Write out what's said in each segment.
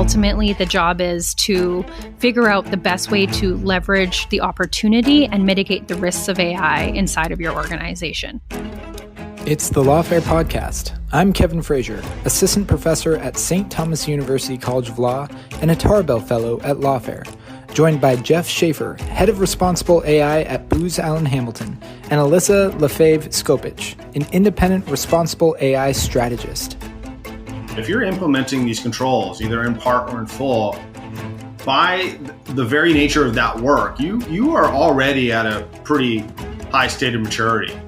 ultimately the job is to figure out the best way to leverage the opportunity and mitigate the risks of AI inside of your organization. It's the Lawfare podcast. I'm Kevin Frazier, assistant professor at St. Thomas University College of Law and a Tarbell Fellow at Lawfare, joined by Geoff Schaefer, head of responsible AI at Booz Allen Hamilton, and Alyssa Lefaivre Škopac, an independent responsible AI strategist. If you're implementing these controls, either in part or in full, by the very nature of that work, you are already at a pretty high state of maturity.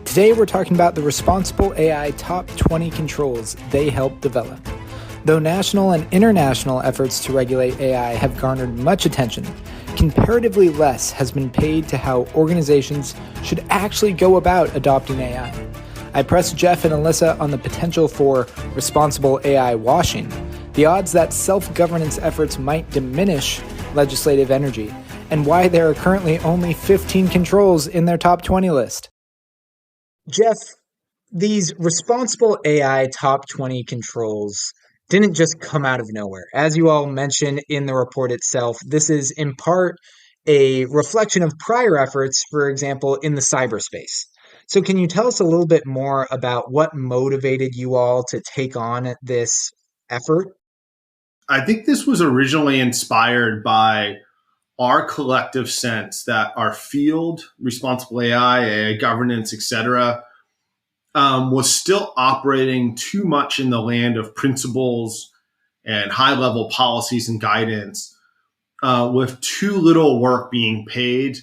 Today, we're talking about the responsible AI top 20 controls they helped develop. Though national and international efforts to regulate AI have garnered much attention, comparatively less has been paid to how organizations should actually go about adopting AI. I pressed Geoff and Alyssa on the potential for responsible AI washing, the odds that self-governance efforts might diminish legislative energy, and why there are currently only 15 controls in their top 20 list. Geoff, these responsible AI top 20 controls didn't just come out of nowhere. As you all mentioned in the report itself, this is in part a reflection of prior efforts, for example, in the cyberspace. So can you tell us a little bit more about what motivated you all to take on this effort? I think this was originally inspired by our collective sense that our field, responsible AI governance, et cetera, was still operating too much in the land of principles and high-level policies and guidance, with too little work being paid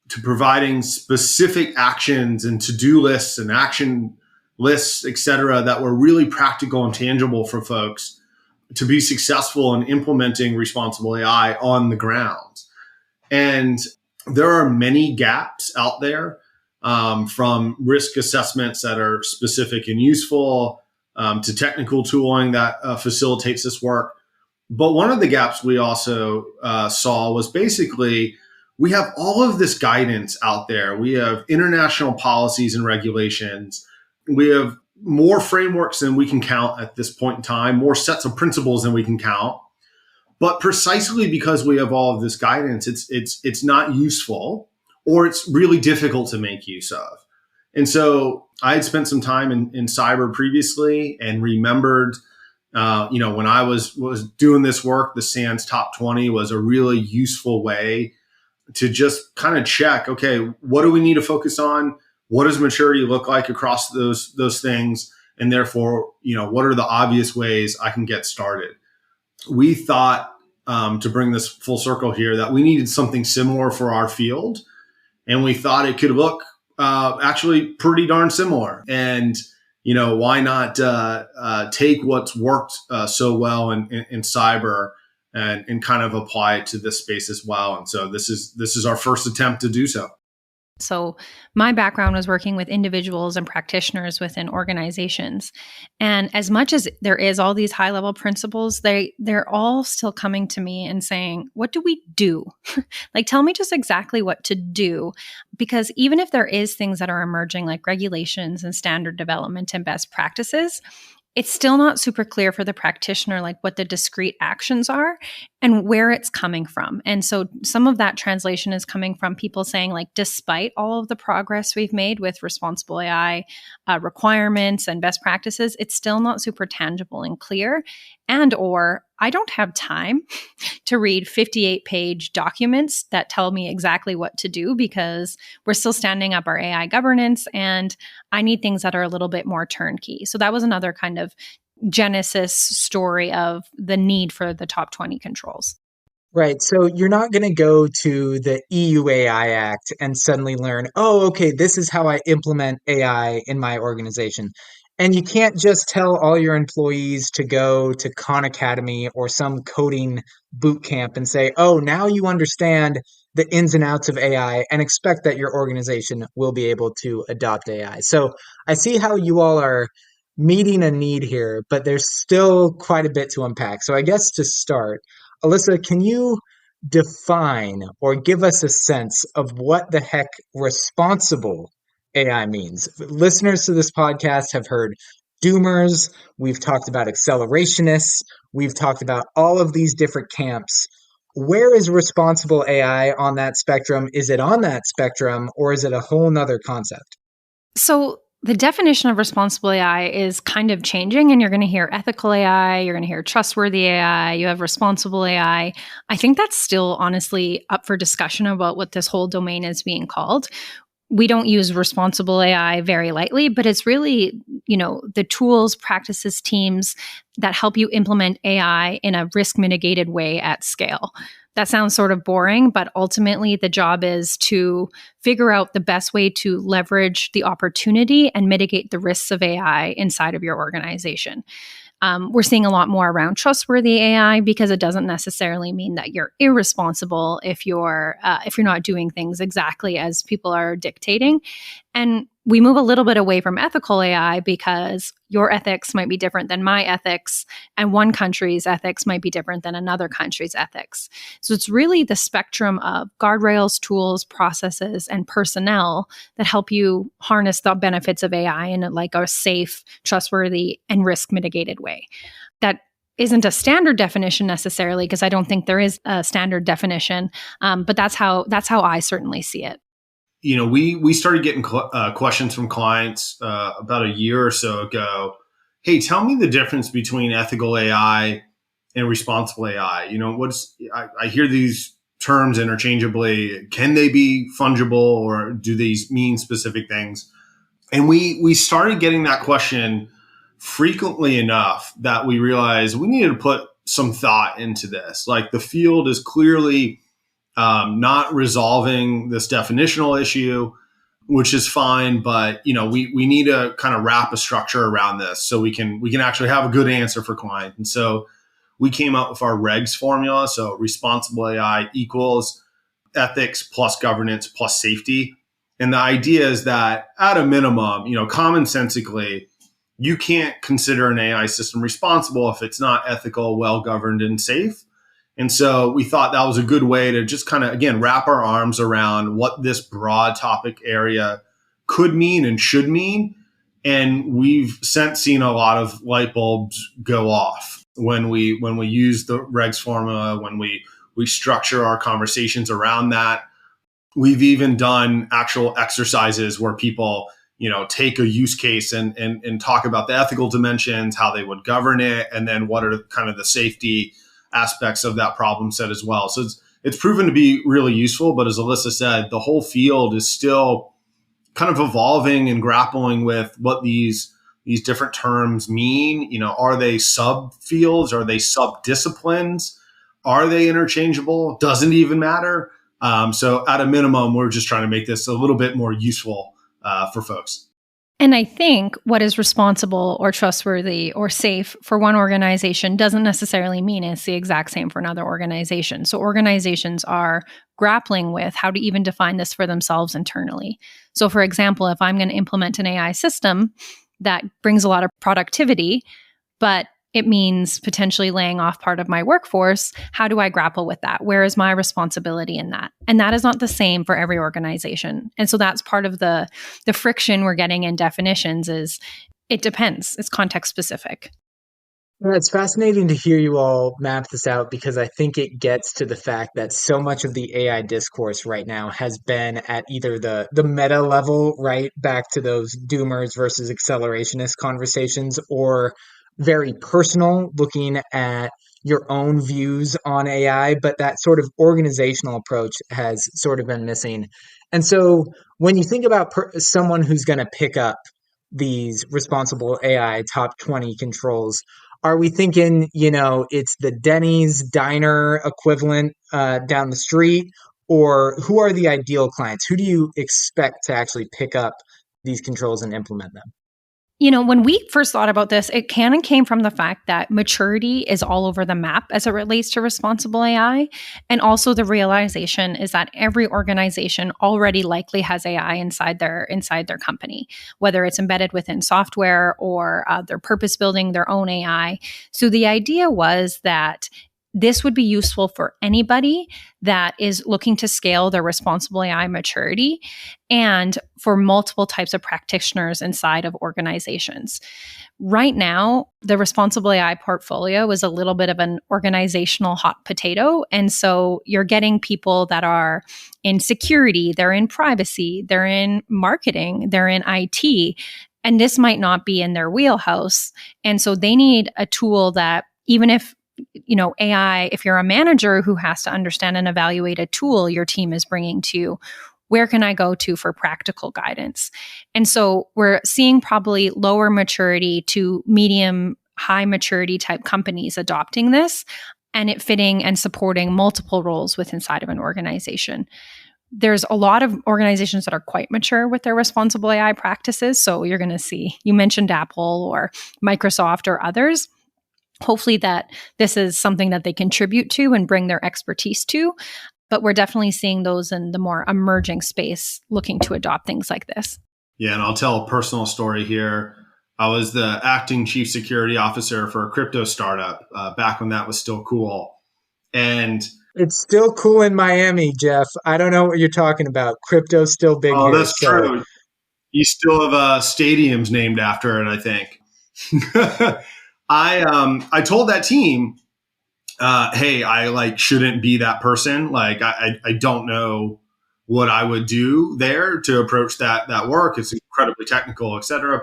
to providing specific actions and to-do lists and action lists, et cetera, that were really practical and tangible for folks to be successful in implementing responsible AI on the ground. And there are many gaps out there, from risk assessments that are specific and useful, to technical tooling that facilitates this work. But one of the gaps we also saw was basically we have all of this guidance out there. We have international policies and regulations. We have more frameworks than we can count at this point in time, more sets of principles than we can count. But precisely because we have all of this guidance, it's not useful, or it's really difficult to make use of. And so I had spent some time in cyber previously and remembered, when I was doing this work, the SANS top 20 was a really useful way to just kind of check, okay, what do we need to focus on? What does maturity look like across those things? And therefore, what are the obvious ways I can get started? We thought, to bring this full circle here, that we needed something similar for our field. And we thought it could look actually pretty darn similar. And, why not take what's worked so well in cyber and kind of apply it to this space as well. And so this is our first attempt to do so. So my background was working with individuals and practitioners within organizations. And as much as there is all these high-level principles, they're all still coming to me and saying, what do we do? Like, tell me just exactly what to do. Because even if there is things that are emerging, like regulations and standard development and best practices, it's still not super clear for the practitioner, like what the discrete actions are and where it's coming from. And so some of that translation is coming from people saying, like, despite all of the progress we've made with responsible AI requirements and best practices, it's still not super tangible and clear. And or I don't have time to read 58-page documents that tell me exactly what to do, because we're still standing up our AI governance and I need things that are a little bit more turnkey. So that was another kind of genesis story of the need for the top 20 controls. Right. So you're not going to go to the EU AI Act and suddenly learn, oh, okay, this is how I implement AI in my organization. And you can't just tell all your employees to go to Khan Academy or some coding boot camp and say, oh, now you understand the ins and outs of AI and expect that your organization will be able to adopt AI. So I see how you all are meeting a need here, but there's still quite a bit to unpack. So I guess to start, Alyssa, can you define or give us a sense of what the heck responsible AI means? Listeners to this podcast have heard doomers, we've talked about accelerationists, we've talked about all of these different camps. Where is responsible AI on that spectrum? Is it on that spectrum, or is it a whole nother concept? So the definition of responsible AI is kind of changing, and you're going to hear ethical AI, you're going to hear trustworthy AI, you have responsible AI. I think that's still honestly up for discussion about what this whole domain is being called. We don't use responsible AI very lightly, but it's really, the tools, practices, teams that help you implement AI in a risk mitigated way at scale. That sounds sort of boring, but ultimately the job is to figure out the best way to leverage the opportunity and mitigate the risks of AI inside of your organization. We're seeing a lot more around trustworthy AI because it doesn't necessarily mean that you're irresponsible if you're not doing things exactly as people are dictating. And we move a little bit away from ethical AI because your ethics might be different than my ethics, and one country's ethics might be different than another country's ethics. So it's really the spectrum of guardrails, tools, processes, and personnel that help you harness the benefits of AI in a safe, trustworthy, and risk mitigated way. That isn't a standard definition necessarily, because I don't think there is a standard definition, but that's how I certainly see it. We started getting questions from clients about a year or so ago. Hey, tell me the difference between ethical AI and responsible AI. I hear these terms interchangeably. Can they be fungible, or do these mean specific things? And we started getting that question frequently enough that we realized we needed to put some thought into this. Like, the field is clearly not resolving this definitional issue, which is fine, but we need to kind of wrap a structure around this so we can actually have a good answer for clients. And so we came up with our regs formula. So responsible AI equals ethics plus governance plus safety. And the idea is that at a minimum, commonsensically, you can't consider an AI system responsible if it's not ethical, well-governed, and safe. And so we thought that was a good way to just kind of, again, wrap our arms around what this broad topic area could mean and should mean. And we've since seen a lot of light bulbs go off when we use the regs formula, when we structure our conversations around that. We've even done actual exercises where people, take a use case and talk about the ethical dimensions, how they would govern it, and then what are kind of the safety aspects of that problem set as well. So it's proven to be really useful. But as Alyssa said, the whole field is still kind of evolving and grappling with what these different terms mean. Are they subfields? Are they sub-disciplines? Are they interchangeable? Doesn't even matter. So at a minimum, we're just trying to make this a little bit more useful for folks. And I think what is responsible or trustworthy or safe for one organization doesn't necessarily mean it's the exact same for another organization. So organizations are grappling with how to even define this for themselves internally. So for example, if I'm going to implement an AI system that brings a lot of productivity, but it means potentially laying off part of my workforce, how do I grapple with that? Where is my responsibility in that? And that is not the same for every organization. And so that's part of the friction we're getting in definitions is it depends. It's context specific. Well, it's fascinating to hear you all map this out, because I think it gets to the fact that so much of the AI discourse right now has been at either the meta level, right, back to those doomers versus accelerationist conversations, or very personal, looking at your own views on AI, but that sort of organizational approach has sort of been missing. And so when you think about someone who's going to pick up these responsible AI top 20 controls, are we thinking, it's the Denny's diner equivalent down the street? Or who are the ideal clients? Who do you expect to actually pick up these controls and implement them? When we first thought about this, it came from the fact that maturity is all over the map as it relates to responsible AI. And also the realization is that every organization already likely has AI inside their company, whether it's embedded within software or they're purpose building their own AI. So the idea was that this would be useful for anybody that is looking to scale their responsible AI maturity and for multiple types of practitioners inside of organizations. Right now, the responsible AI portfolio is a little bit of an organizational hot potato. And so you're getting people that are in security, they're in privacy, they're in marketing, they're in IT, and this might not be in their wheelhouse. And so they need a tool that, even if AI, if you're a manager who has to understand and evaluate a tool your team is bringing to you, where can I go to for practical guidance? And so we're seeing probably lower maturity to medium, high maturity type companies adopting this and it fitting and supporting multiple roles within inside of an organization. There's a lot of organizations that are quite mature with their responsible AI practices. So you're going to see, you mentioned Apple or Microsoft or others. Hopefully that this is something that they contribute to and bring their expertise to. But we're definitely seeing those in the more emerging space looking to adopt things like this. Yeah, and I'll tell a personal story here. I was the acting chief security officer for a crypto startup back when that was still cool. And it's still cool in Miami, Geoff. I don't know what you're talking about. Crypto's still big here. Oh, that's true. You still have stadiums named after it, I think. I told that team, hey, I shouldn't be that person. I don't know what I would do there to approach that work. It's incredibly technical, et cetera.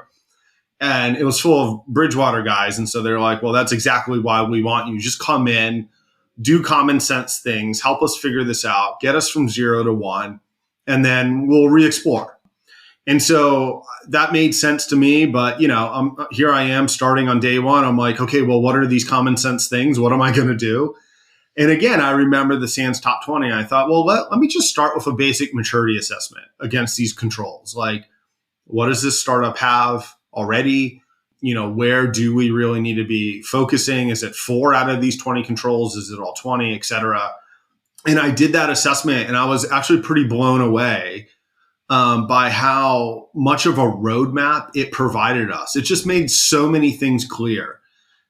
And it was full of Bridgewater guys. And so they're like, well, that's exactly why we want you. Just come in, do common sense things, help us figure this out, get us from 0 to 1, and then we'll re-explore. And so that made sense to me. But, here I am starting on day one. I'm like, okay, well, what are these common sense things? What am I going to do? And again, I remember the SANS top 20. I thought, well, let me just start with a basic maturity assessment against these controls. Like, what does this startup have already? Where do we really need to be focusing? Is it 4 out of these 20 controls? Is it all 20, et cetera? And I did that assessment, and I was actually pretty blown away by how much of a roadmap it provided us. It just made so many things clear.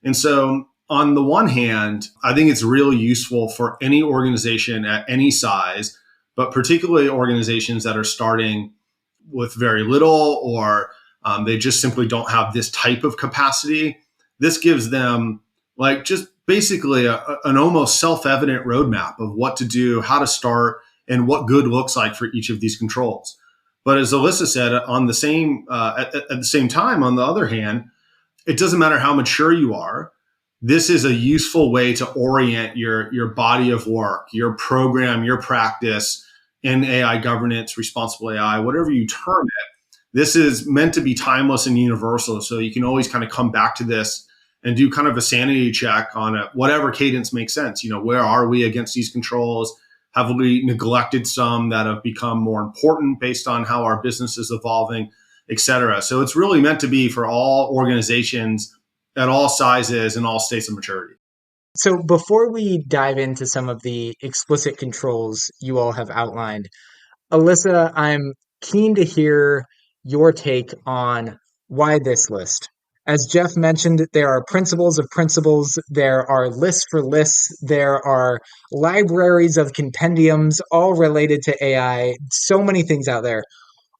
And so on the one hand, I think it's really useful for any organization at any size, but particularly organizations that are starting with very little or they just simply don't have this type of capacity. This gives them just basically an almost self-evident roadmap of what to do, how to start, and what good looks like for each of these controls. But as Alyssa said, on the same at the same time, on the other hand, it doesn't matter how mature you are. This is a useful way to orient your body of work, your program, your practice in AI governance, responsible AI, whatever you term it. This is meant to be timeless and universal. So you can always kind of come back to this and do kind of a sanity check on whatever cadence makes sense. Where are we against these controls? Have we neglected some that have become more important based on how our business is evolving, et cetera? So it's really meant to be for all organizations at all sizes and all states of maturity. So before we dive into some of the explicit controls you all have outlined, Alyssa, I'm keen to hear your take on why this list. As Geoff mentioned, there are principles of principles, there are lists for lists, there are libraries of compendiums, all related to AI, so many things out there.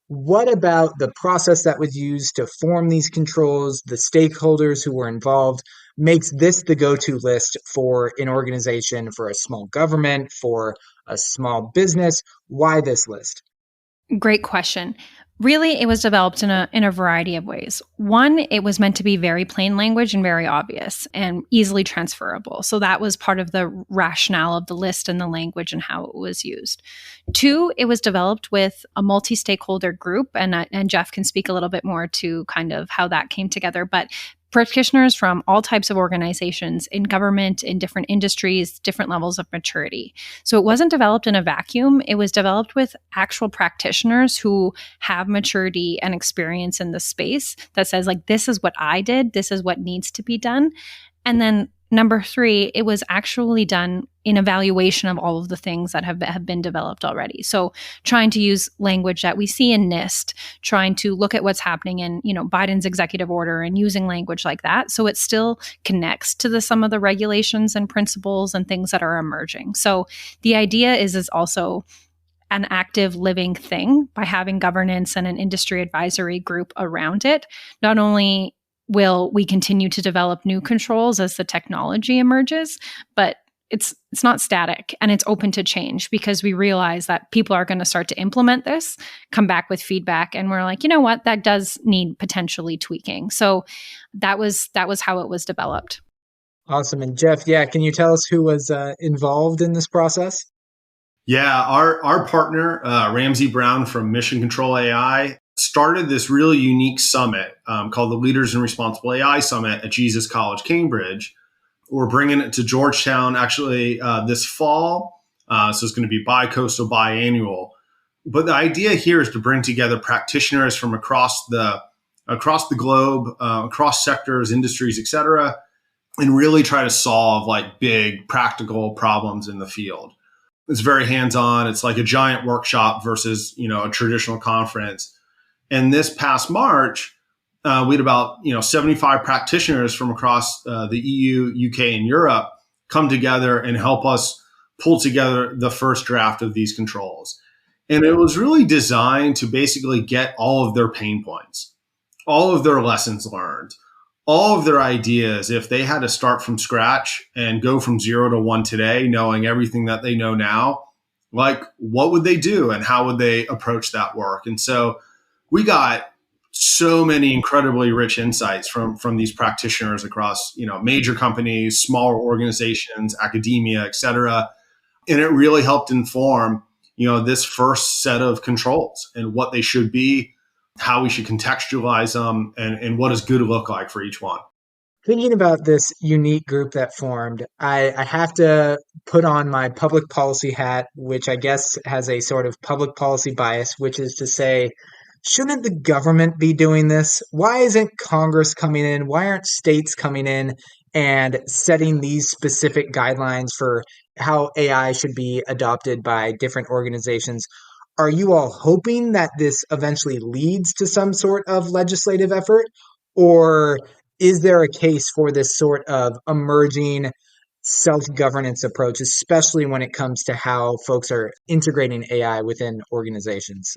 What about the process that was used to form these controls, the stakeholders who were involved, makes this the go-to list for an organization, for a small government, for a small business? Why this list? Great question. Really, it was developed in a variety of ways. One, it was meant to be very plain language and very obvious and easily transferable. So that was part of the rationale of the list and the language and how it was used. Two, it was developed with a multi-stakeholder group, and Geoff can speak a little bit more to kind of how that came together. But practitioners from all types of organizations in government, in different industries, different levels of maturity. So it wasn't developed in a vacuum. It was developed with actual practitioners who have maturity and experience in the space that says, this is what I did. This is what needs to be done. And then Number three, it was actually done in evaluation of all of the things that have been developed already. So trying to use language that we see in NIST, trying to look at what's happening in, Biden's executive order and using language like that. So it still connects to some of the regulations and principles and things that are emerging. So the idea is also an active living thing by having governance and an industry advisory group around it. Not only will we continue to develop new controls as the technology emerges, but it's not static and it's open to change because we realize that people are going to start to implement this, come back with feedback, and we're like, you know what, that does need potentially tweaking. So that was how it was developed. Awesome. And Geoff, can you tell us who was involved in this process? Yeah, our partner, Ramsey Brown from Mission Control AI, started this really unique summit called the Leaders in Responsible AI Summit at Jesus College, Cambridge. We're bringing it to Georgetown actually this fall. So it's going to be bi-coastal, biannual. But the idea here is to bring together practitioners from across the globe, across sectors, industries, et cetera, and really try to solve like big practical problems in the field. It's very hands-on. It's like a giant workshop versus, a traditional conference. And this past March, we had about 75 practitioners from across the EU, UK, and Europe come together and help us pull together the first draft of these controls. And it was really designed to basically get all of their pain points, all of their lessons learned, all of their ideas. If they had to start from scratch and go from 0 to 1 today, knowing everything that they know now, like what would they do and how would they approach that work? And so we got so many incredibly rich insights from these practitioners across, major companies, smaller organizations, academia, et cetera. And it really helped inform, this first set of controls and what they should be, how we should contextualize them, and what does good look like for each one. Thinking about this unique group that formed, I have to put on my public policy hat, which I guess has a sort of public policy bias, which is to say, shouldn't the government be doing this? Why isn't Congress coming in? Why aren't states coming in and setting these specific guidelines for how AI should be adopted by different organizations? Are you all hoping that this eventually leads to some sort of legislative effort? Or is there a case for this sort of emerging self-governance approach, especially when it comes to how folks are integrating AI within organizations?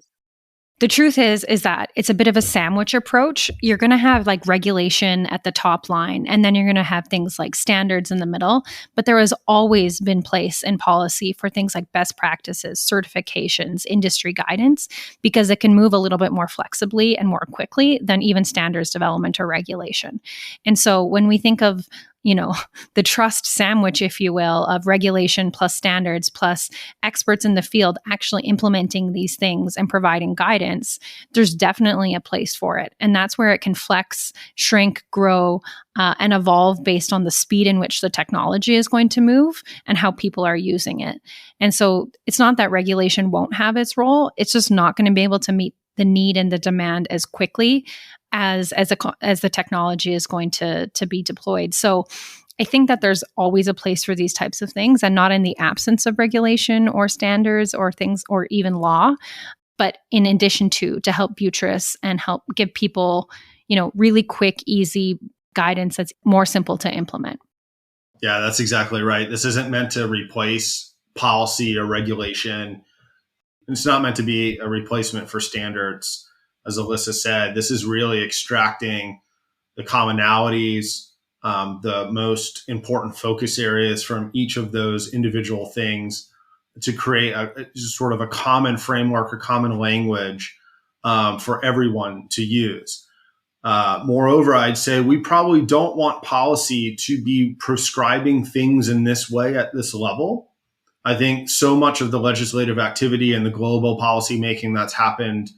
The truth is that it's a bit of a sandwich approach. You're going to have like regulation at the top line, and then you're going to have things like standards in the middle. But there has always been place in policy for things like best practices, certifications, industry guidance, because it can move a little bit more flexibly and more quickly than even standards development or regulation. And so when we think of the trust sandwich, if you will, of regulation plus standards plus experts in the field actually implementing these things and providing guidance, there's definitely a place for it. And that's where it can flex, shrink, grow, and evolve based on the speed in which the technology is going to move and how people are using it. And so it's not that regulation won't have its role. It's just not going to be able to meet the need and the demand as quickly as the technology is going to be deployed. So I think that there's always a place for these types of things, and not in the absence of regulation or standards or things or even law, but in addition to help buttress and help give people, really quick, easy guidance that's more simple to implement. Yeah, that's exactly right. This isn't meant to replace policy or regulation. It's not meant to be a replacement for standards. As Alyssa said, this is really extracting the commonalities, the most important focus areas from each of those individual things to create a sort of a common framework or common language for everyone to use. Moreover, I'd say we probably don't want policy to be prescribing things in this way at this level. I think so much of the legislative activity and the global policy making that's happened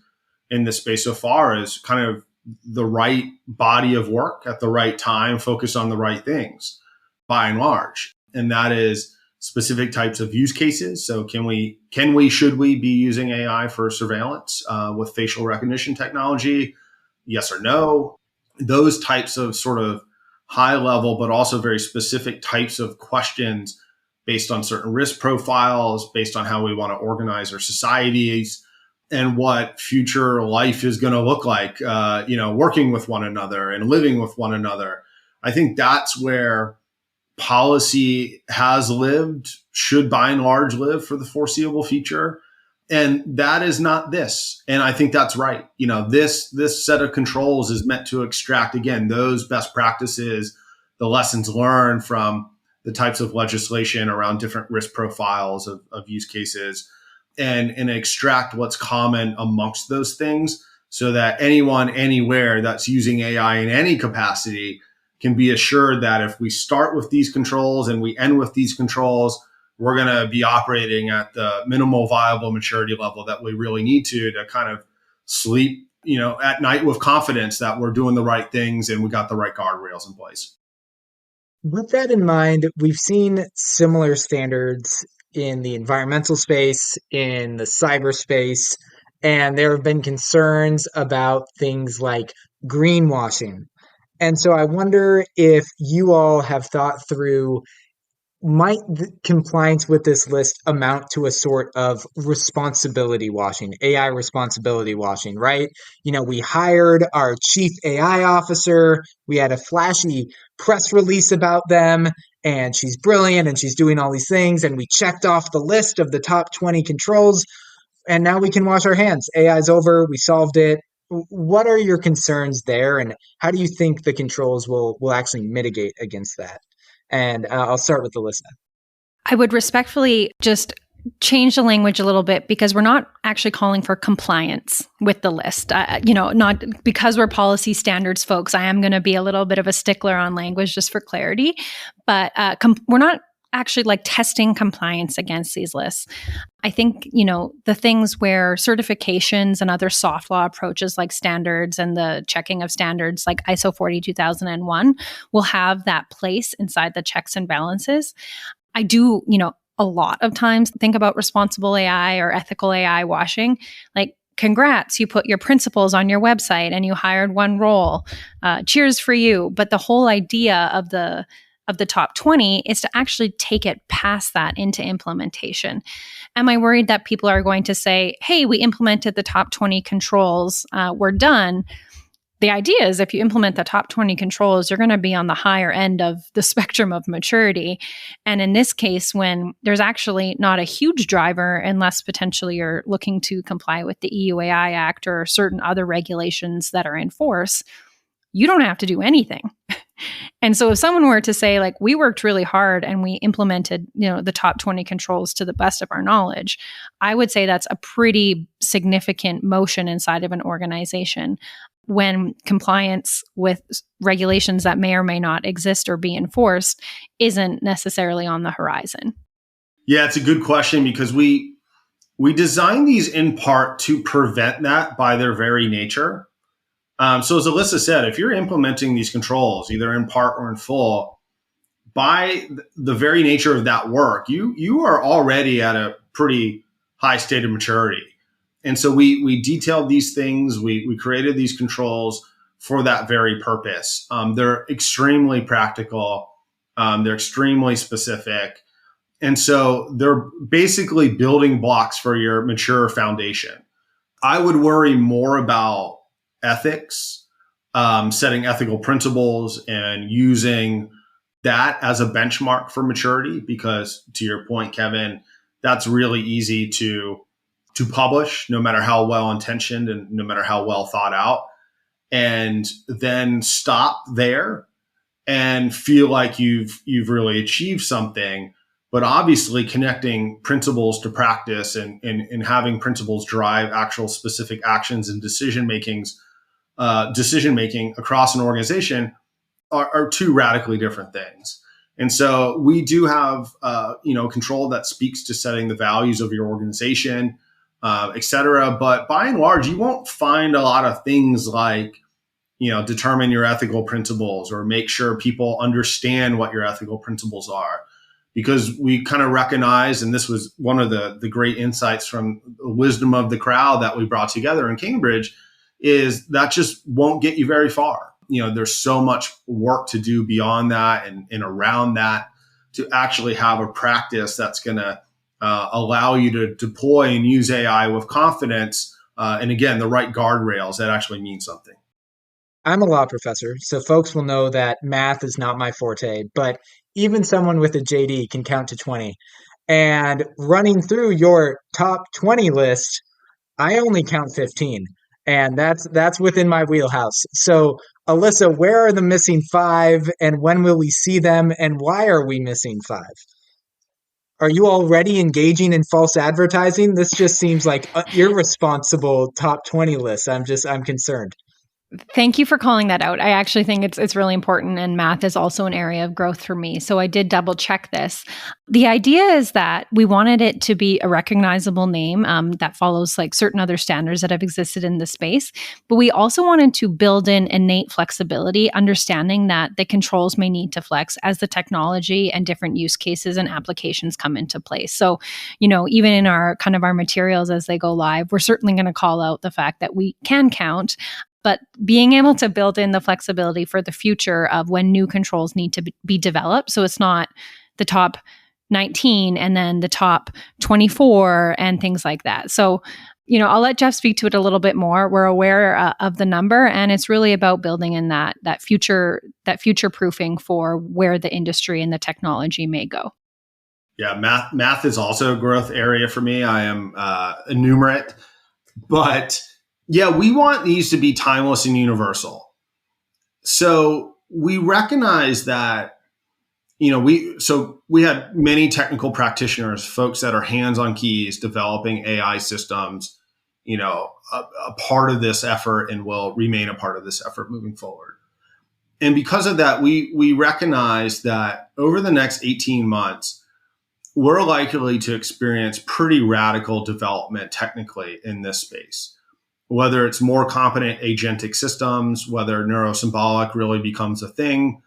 in this space so far is kind of the right body of work at the right time, focused on the right things by and large. And that is specific types of use cases. So should we be using AI for surveillance with facial recognition technology? Yes or no? Those types of sort of high level, but also very specific types of questions based on certain risk profiles, based on how we want to organize our societies and what future life is going to look like, working with one another and living with one another. I think that's where policy has lived, should by and large live for the foreseeable future. And that is not this. And I think that's right. This set of controls is meant to extract, again, those best practices, the lessons learned from the types of legislation around different risk profiles of use cases and extract what's common amongst those things so that anyone, anywhere that's using AI in any capacity can be assured that if we start with these controls and we end with these controls, we're going to be operating at the minimal viable maturity level that we really need to kind of sleep, at night with confidence that we're doing the right things and we got the right guardrails in place. With that in mind, we've seen similar standards in the environmental space, in the cyberspace, and there have been concerns about things like greenwashing. And so I wonder if you all have thought through, might compliance with this list amount to a sort of responsibility washing, AI responsibility washing, right? We hired our chief AI officer. We had a flashy press release about them, and she's brilliant and she's doing all these things. And we checked off the list of the top 20 controls, and now we can wash our hands. AI's over. We solved it. What are your concerns there, and how do you think the controls will actually mitigate against that? And I'll start with Alyssa. I would respectfully just change the language a little bit because we're not actually calling for compliance with the list. Not because we're policy standards folks. I am going to be a little bit of a stickler on language just for clarity, but we're not actually testing compliance against these lists. I think, the things where certifications and other soft law approaches like standards and the checking of standards like ISO 42001 will have that place inside the checks and balances. I do, a lot of times think about responsible AI or ethical AI washing. Congrats, you put your principles on your website and you hired one role. Cheers for you. But the whole idea of the top 20 is to actually take it past that into implementation. Am I worried that people are going to say, hey, we implemented the top 20 controls, we're done? The idea is if you implement the top 20 controls, you're going to be on the higher end of the spectrum of maturity. And in this case, when there's actually not a huge driver, unless potentially you're looking to comply with the EU AI Act or certain other regulations that are in force, you don't have to do anything. And so if someone were to say, we worked really hard and we implemented, the top 20 controls to the best of our knowledge, I would say that's a pretty significant motion inside of an organization when compliance with regulations that may or may not exist or be enforced isn't necessarily on the horizon. Yeah, it's a good question because we design these in part to prevent that by their very nature. So as Alyssa said, if you're implementing these controls, either in part or in full, by the very nature of that work, you are already at a pretty high state of maturity. And so we detailed these things. We created these controls for that very purpose. They're extremely practical. They're extremely specific. And so they're basically building blocks for your mature foundation. I would worry more about ethics, setting ethical principles and using that as a benchmark for maturity, because to your point, Kevin, that's really easy to publish, no matter how well intentioned and no matter how well thought out, and then stop there and feel like you've really achieved something. But obviously connecting principles to practice and having principles drive actual specific actions and decision making across an organization are two radically different things. And so we do have control that speaks to setting the values of your organization, et cetera. But by and large, you won't find a lot of things like, determine your ethical principles or make sure people understand what your ethical principles are. Because we kind of recognize, and this was one of the great insights from the wisdom of the crowd that we brought together in Cambridge, is that just won't get you very far. there's so much work to do beyond that and around that to actually have a practice that's going to allow you to deploy and use AI with confidence. And again, the right guardrails that actually mean something. I'm a law professor, so folks will know that math is not my forte, but even someone with a JD can count to 20. And running through your top 20 list, I only count 15, and that's within my wheelhouse. So, Alyssa, where are the missing 5, and when will we see them, and why are we missing 5? Are you already engaging in false advertising? This just seems like an irresponsible top 20 list. I'm concerned. Thank you for calling that out. I actually think it's really important, and math is also an area of growth for me. So I did double check this. The idea is that we wanted it to be a recognizable name that follows like certain other standards that have existed in the space. But we also wanted to build in innate flexibility, understanding that the controls may need to flex as the technology and different use cases and applications come into place. So, even in our materials as they go live, we're certainly going to call out the fact that we can count. But being able to build in the flexibility for the future of when new controls need to be developed. So it's not the top 19 and then the top 24 and things like that. So, I'll let Geoff speak to it a little bit more. We're aware of the number, and it's really about building in that future proofing for where the industry and the technology may go. Yeah, math is also a growth area for me. I am enumerate, but yeah, we want these to be timeless and universal. So we recognize that, we had many technical practitioners, folks that are hands on keys, developing AI systems, a part of this effort and will remain a part of this effort moving forward. And because of that, we recognize that over the next 18 months, we're likely to experience pretty radical development technically in this space. Whether it's more competent agentic systems, whether neurosymbolic really becomes a thing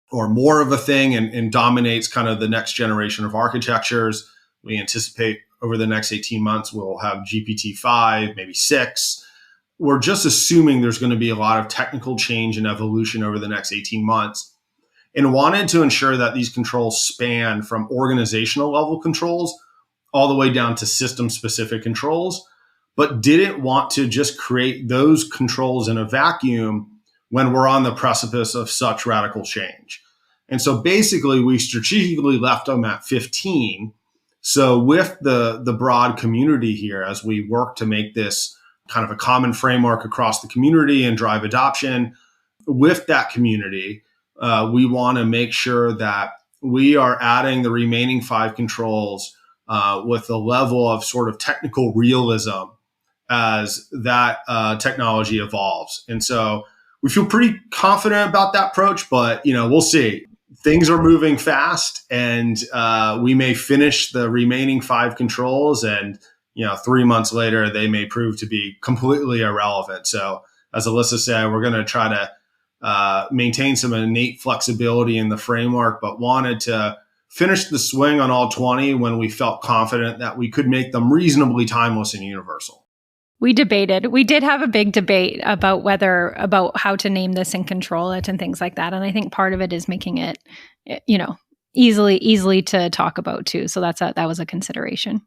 or more of a thing and dominates kind of the next generation of architectures. We anticipate over the next 18 months, we'll have GPT-5, maybe 6. We're just assuming there's going to be a lot of technical change and evolution over the next 18 months, and wanted to ensure that these controls span from organizational level controls all the way down to system specific controls, but didn't want to just create those controls in a vacuum when we're on the precipice of such radical change. And so basically, we strategically left them at 15. So with the broad community here, as we work to make this kind of a common framework across the community and drive adoption, with that community, we want to make sure that we are adding the remaining 5 controls with a level of sort of technical realism as that technology evolves. And so we feel pretty confident about that approach, but we'll see. Things are moving fast, and we may finish the remaining 5 controls, and 3 months later they may prove to be completely irrelevant. So as Alyssa said, we're going to try to maintain some innate flexibility in the framework, but wanted to finish the swing on all 20 when we felt confident that we could make them reasonably timeless and universal. We debated. We did have a big debate about how to name this and control it and things like that. And I think part of it is making it, easily to talk about too. So that was a consideration.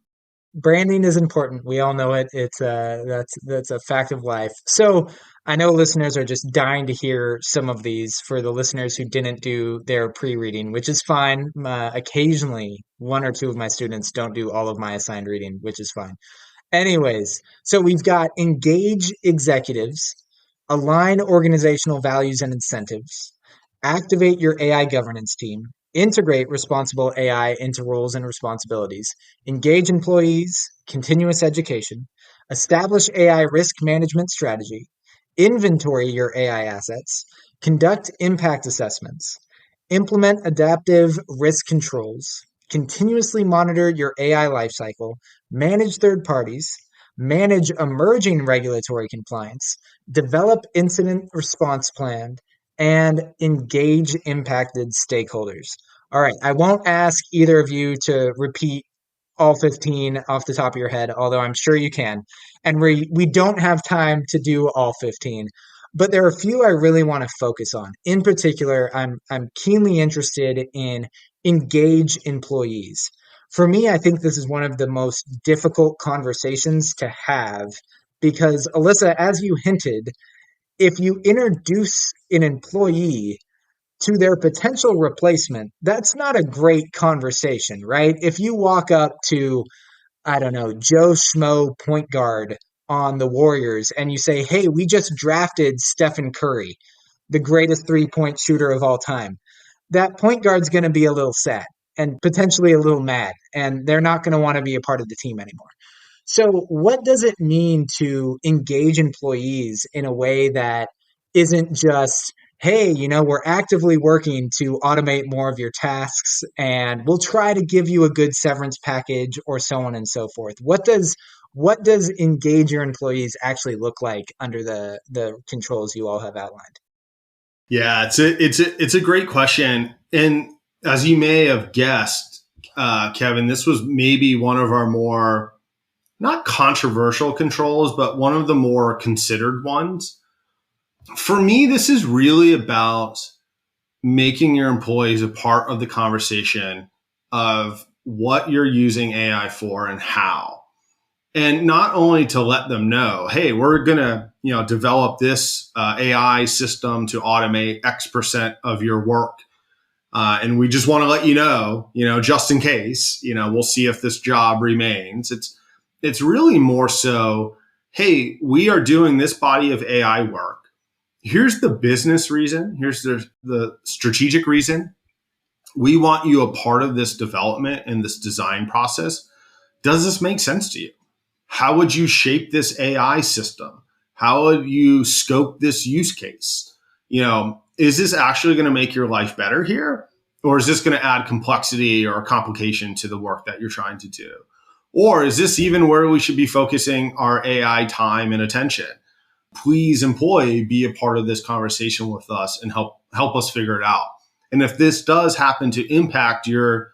Branding is important. We all know it. It's that's a fact of life. So I know listeners are just dying to hear some of these. For the listeners who didn't do their pre-reading, which is fine. Occasionally, 1 or 2 of my students don't do all of my assigned reading, which is fine. Anyways, so we've got engage executives, align organizational values and incentives, activate your AI governance team, integrate responsible AI into roles and responsibilities, engage employees, continuous education, establish AI risk management strategy, inventory your AI assets, conduct impact assessments, implement adaptive risk controls, continuously monitor your AI lifecycle, manage third parties, manage emerging regulatory compliance, develop incident response plan, and engage impacted stakeholders. All right, I won't ask either of you to repeat all 15 off the top of your head, although I'm sure you can. And we don't have time to do all 15. but there are a few I really want to focus on. In particular, I'm keenly interested in engage employees. For me, I think this is one of the most difficult conversations to have because, Alyssa, as you hinted, if you introduce an employee to their potential replacement, that's not a great conversation, right? If you walk up to, I don't know, Joe Schmo point guard on the Warriors and you say, hey, we just drafted Stephen Curry, the greatest 3-point shooter of all time, that point guard's going to be a little sad and potentially a little mad, and they're not going to want to be a part of the team anymore. So, what does it mean to engage employees in a way that isn't just, hey, we're actively working to automate more of your tasks and we'll try to give you a good severance package or so on and so forth? What does engage your employees actually look like under the controls you all have outlined? Yeah, it's a great question. And as you may have guessed, Kevin, this was maybe one of our more not controversial controls, but one of the more considered ones. For me, this is really about making your employees a part of the conversation of what you're using AI for and how. And not only to let them know, hey, we're going to, develop this AI system to automate X% of your work. And we just want to let you know, just in case, we'll see if this job remains. It's really more so, hey, we are doing this body of AI work. Here's the business reason. Here's the strategic reason. We want you a part of this development and this design process. Does this make sense to you? How would you shape this AI system? How would you scope this use case? Is this actually going to make your life better here? Or is this going to add complexity or complication to the work that you're trying to do? Or is this even where we should be focusing our AI time and attention? Please, employee, be a part of this conversation with us and help us figure it out. And if this does happen to impact your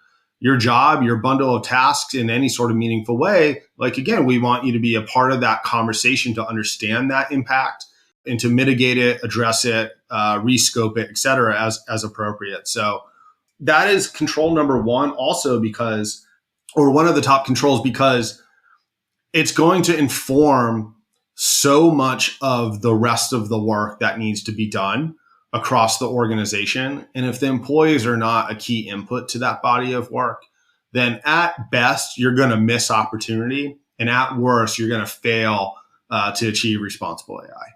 job, your bundle of tasks in any sort of meaningful way, again, we want you to be a part of that conversation to understand that impact and to mitigate it, address it, rescope it, et cetera, as appropriate. So that is control number one also or one of the top controls, because it's going to inform so much of the rest of the work that needs to be done across the organization. And if the employees are not a key input to that body of work, then at best, you're going to miss opportunity. And at worst, you're going to fail to achieve responsible AI.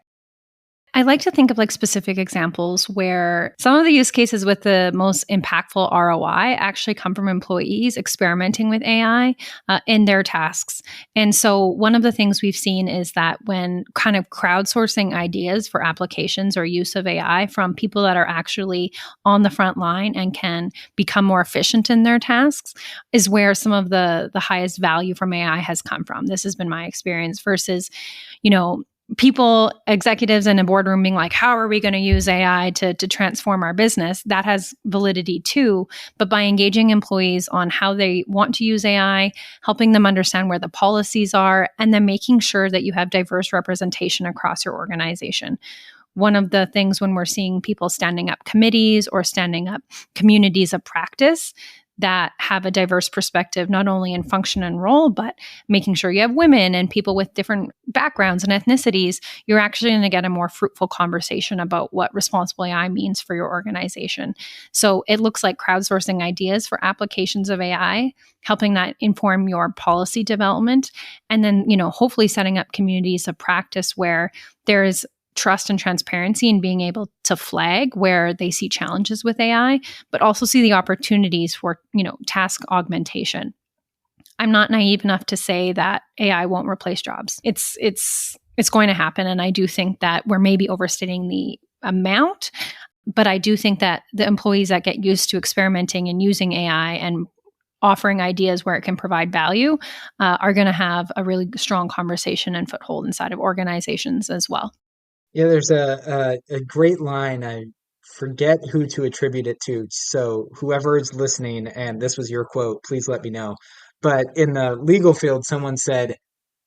I like to think of specific examples where some of the use cases with the most impactful ROI actually come from employees experimenting with AI in their tasks. And so one of the things we've seen is that when kind of crowdsourcing ideas for applications or use of AI from people that are actually on the front line and can become more efficient in their tasks is where some of the highest value from AI has come from. This has been my experience versus, people, executives in a boardroom being like, how are we going to use AI to transform our business? That has validity too. But by engaging employees on how they want to use AI, helping them understand where the policies are, and then making sure that you have diverse representation across your organization. One of the things when we're seeing people standing up committees or standing up communities of practice that have a diverse perspective, not only in function and role, but making sure you have women and people with different backgrounds and ethnicities, you're actually going to get a more fruitful conversation about what responsible AI means for your organization. So it looks like crowdsourcing ideas for applications of AI, helping that inform your policy development, and then, hopefully setting up communities of practice where there's trust and transparency in being able to flag where they see challenges with AI, but also see the opportunities for, task augmentation. I'm not naive enough to say that AI won't replace jobs. It's going to happen. And I do think that we're maybe overstating the amount, but I do think that the employees that get used to experimenting and using AI and offering ideas where it can provide value are going to have a really strong conversation and foothold inside of organizations as well. Yeah, there's a great line. I forget who to attribute it to. So whoever is listening, and this was your quote, please let me know. But in the legal field, someone said,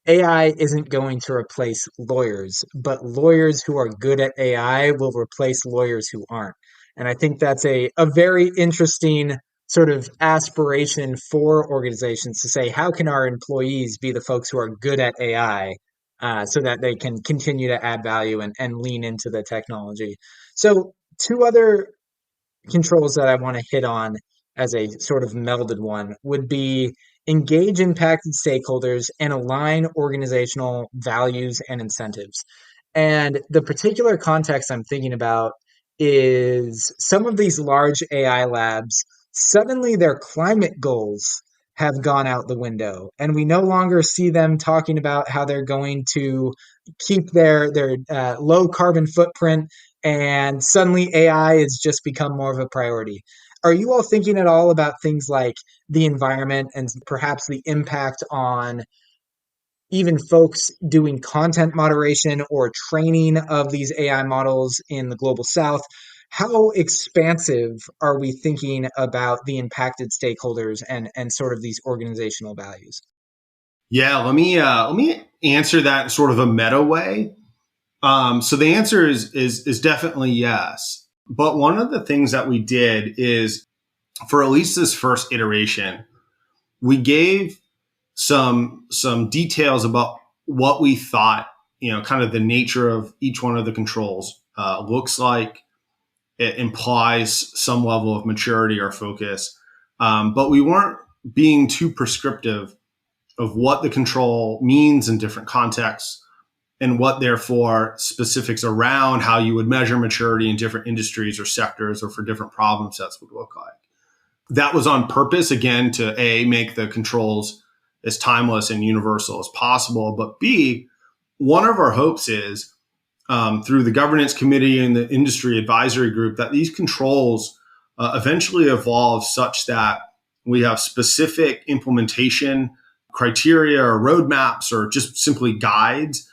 AI isn't going to replace lawyers, but lawyers who are good at AI will replace lawyers who aren't. And I think that's a very interesting sort of aspiration for organizations to say, how can our employees be the folks who are good at AI so that they can continue to add value and lean into the technology? So, two other controls that I want to hit on as a sort of melded one would be engage impacted stakeholders and align organizational values and incentives. And the particular context I'm thinking about is some of these large AI labs, suddenly their climate goals have gone out the window. And we no longer see them talking about how they're going to keep their low carbon footprint, and suddenly AI has just become more of a priority. Are you all thinking at all about things like the environment and perhaps the impact on even folks doing content moderation or training of these AI models in the global south? How expansive are we thinking about the impacted stakeholders and sort of these organizational values? Yeah, let me answer that in sort of a meta way. So the answer is definitely yes. But one of the things that we did is for Alyssa's first iteration, we gave some details about what we thought, kind of the nature of each one of the controls looks like. It implies some level of maturity or focus, but we weren't being too prescriptive of what the control means in different contexts and what therefore specifics around how you would measure maturity in different industries or sectors or for different problem sets would look like. That was on purpose, again, to A, make the controls as timeless and universal as possible, but B, one of our hopes is through the governance committee and the industry advisory group that these controls eventually evolve such that we have specific implementation criteria or roadmaps or just simply guides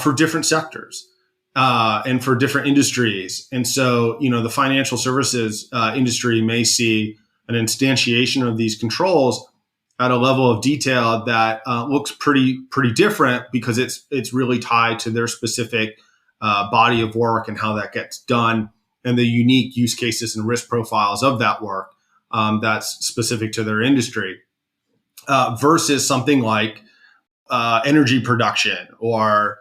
for different sectors and for different industries. And so, the financial services industry may see an instantiation of these controls at a level of detail that looks pretty different because it's really tied to their specific body of work and how that gets done and the unique use cases and risk profiles of that work that's specific to their industry versus something like energy production or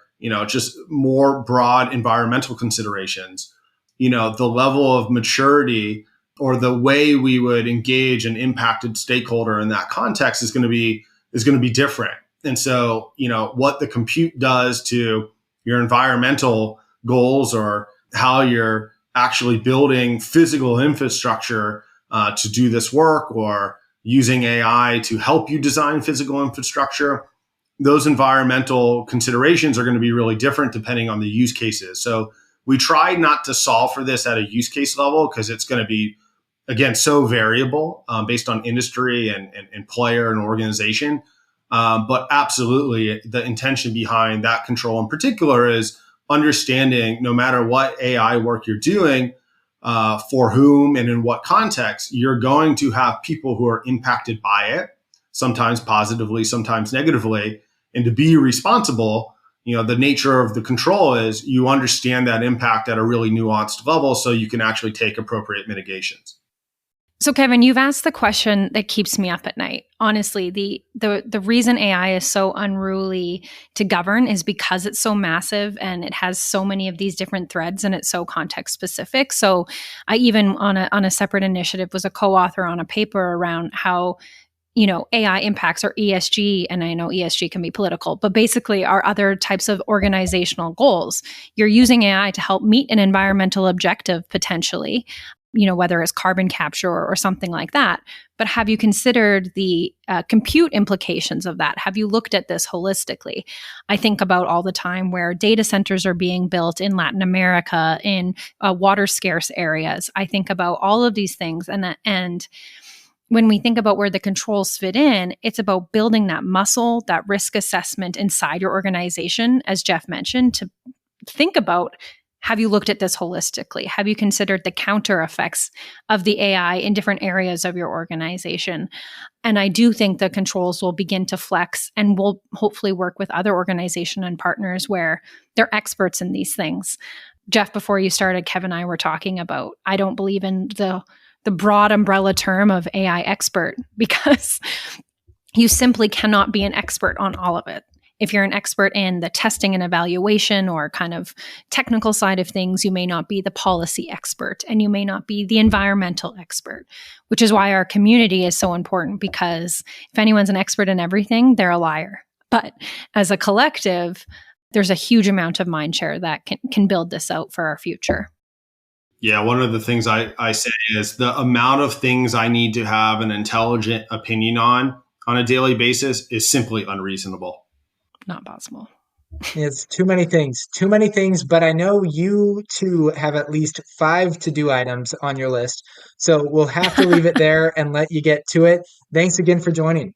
just more broad environmental considerations. The level of maturity or the way we would engage an impacted stakeholder in that context is going to be different. And so, what the compute does to your environmental goals or how you're actually building physical infrastructure to do this work or using AI to help you design physical infrastructure, those environmental considerations are going to be really different depending on the use cases. So we try not to solve for this at a use case level because it's going to be, again, so variable based on industry and player and organization. But absolutely, the intention behind that control in particular is understanding no matter what AI work you're doing, for whom and in what context, you're going to have people who are impacted by it, sometimes positively, sometimes negatively. And to be responsible, the nature of the control is you understand that impact at a really nuanced level so you can actually take appropriate mitigations. So, Kevin, you've asked the question that keeps me up at night. Honestly, the reason AI is so unruly to govern is because it's so massive and it has so many of these different threads and it's so context specific. So, I even on a separate initiative was a co-author on a paper around how AI impacts our ESG, and I know ESG can be political, but basically our other types of organizational goals. You're using AI to help meet an environmental objective potentially, whether it's carbon capture or something like that. But have you considered the compute implications of that? Have you looked at this holistically? I think about all the time where data centers are being built in Latin America, in water scarce areas. I think about all of these things. And when we think about where the controls fit in, it's about building that muscle, that risk assessment inside your organization, as Geoff mentioned, to think about have you looked at this holistically? Have you considered the counter effects of the AI in different areas of your organization? And I do think the controls will begin to flex, and we'll hopefully work with other organization and partners where they're experts in these things. Geoff, before you started, Kevin and I were talking about, I don't believe in the broad umbrella term of AI expert, because you simply cannot be an expert on all of it. If you're an expert in the testing and evaluation or kind of technical side of things, you may not be the policy expert, and you may not be the environmental expert, which is why our community is so important, because if anyone's an expert in everything, they're a liar. But as a collective, there's a huge amount of mind share that can build this out for our future. Yeah, one of the things I say is the amount of things I need to have an intelligent opinion on a daily basis is simply unreasonable. Not possible. It's too many things, but I know you two have at least 5 to-do items on your list. So we'll have to leave it there and let you get to it. Thanks again for joining.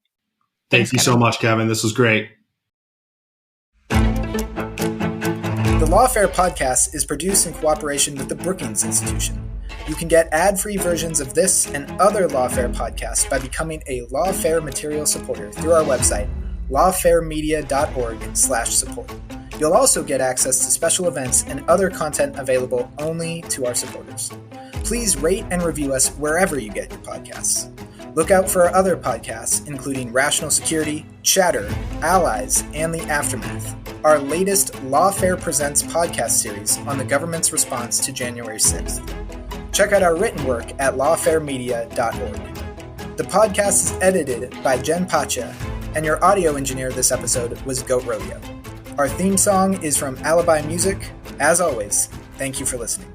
Thank you so much, Kevin. This was great. The Lawfare podcast is produced in cooperation with the Brookings Institution. You can get ad-free versions of this and other Lawfare podcasts by becoming a Lawfare material supporter through our website, lawfaremedia.org/support. You'll also get access to special events and other content available only to our supporters. Please rate and review us wherever you get your podcasts. Look out for our other podcasts, including Rational Security, Chatter, Allies, and The Aftermath, our latest Lawfare Presents podcast series on the government's response to January 6th. Check out our written work at lawfaremedia.org. The podcast is edited by Jen Pacha, and your audio engineer this episode was Goat Rodeo. Our theme song is from Alibi Music. As always, thank you for listening.